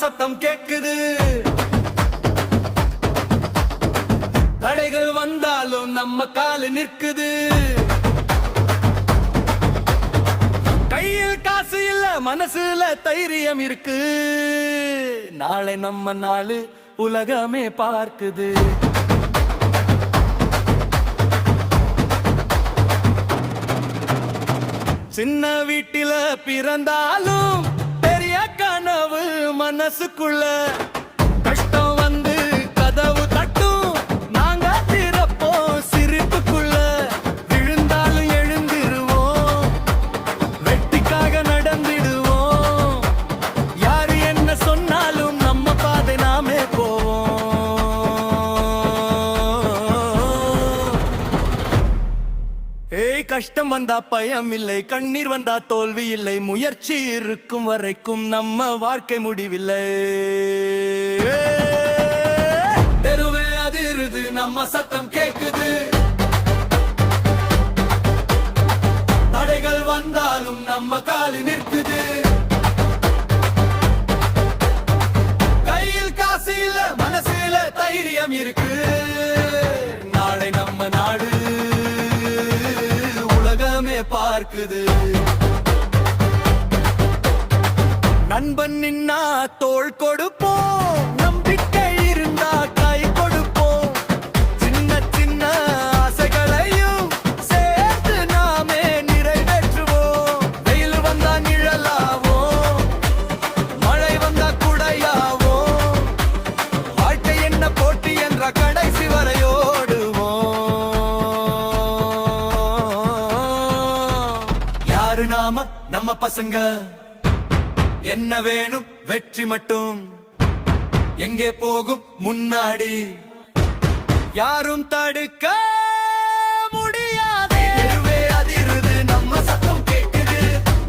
சத்தம் கேக்குது. தடைகள் வந்தாலும் நம்ம காலு நிற்குது. கையில் காசு இல்ல, மனசுல தைரியம் இருக்கு. நாளை நம்ம நாளு உலகமே பார்க்குது. சின்ன வீட்டில பிறந்தாலும் பெரிய கனவு மனசுக்குள்ள. கஷ்டம் வந்து கதவு தட்டும், நாங்க திறப்போம் சிரிப்புக்குள்ள. விழுந்தாலும் எழுந்திருவோம், வெற்றிக்காக நடந்திடுவோம். யாரு என்ன சொன்னாலும் நம்ம பாதை நாமே போவோம். ஏய், கஷ்டம் வந்தா பயம் இல்லை, கண்ணீர் வந்தா தோல்வி இல்லை. முயற்சி இருக்கும் வரைக்கும் நம்ம வாழ்க்கை முடிவில்லை. தெருவே அதிருது, நம்ம சத்தம் கேக்குது. தடைகள் வந்தாலும் நம்ம காலு நிற்குது. கையில் காசு இல்ல, மனசுல தைரியம் இருக்கு. நாளை நம்ம நாடு உலகமே பார்க்குது. நண்பன் நின்னா தோள் கொடுப்போம், நம்பிக்கை இருந்தா கை கொடுப்போம். சின்ன சின்ன ஆசைகளையும் சேர்த்து நாமே நிறைவேற்றுவோம். வெயில் வந்தா நிழலாவோம், மழை வந்தா குடையாவோம். வாழ்க்கை என்ன போட்டி என்ற கடைசி வரை ஓடுவோம். யாரு நாம, நம்ம பசங்க. என்ன வேணும், வெற்றி மட்டும். எங்கே போகும் முன்னாடி யாரும் தடுக்க முடியாது. தெருவே அதிருது, நம்ம சத்தம் கேக்குது.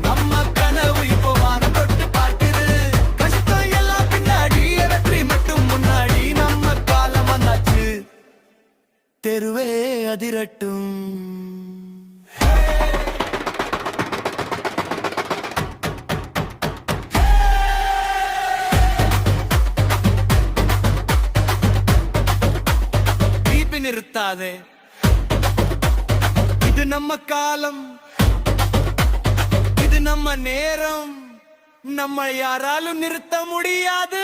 நம்ம கனவு இப்போ வானம் தொட்டு பார்க்குது. கஷ்டம் எல்லாம் பின்னாடி, வெற்றி மட்டும் முன்னாடி. நம்ம காலம் வந்தாச்சு, தெருவே அதிரட்டும். நிறுத்தாதே, இது நம்ம காலம், இது நம்ம நேரம். நம்ம யாராலும் நிறுத்த முடியாது.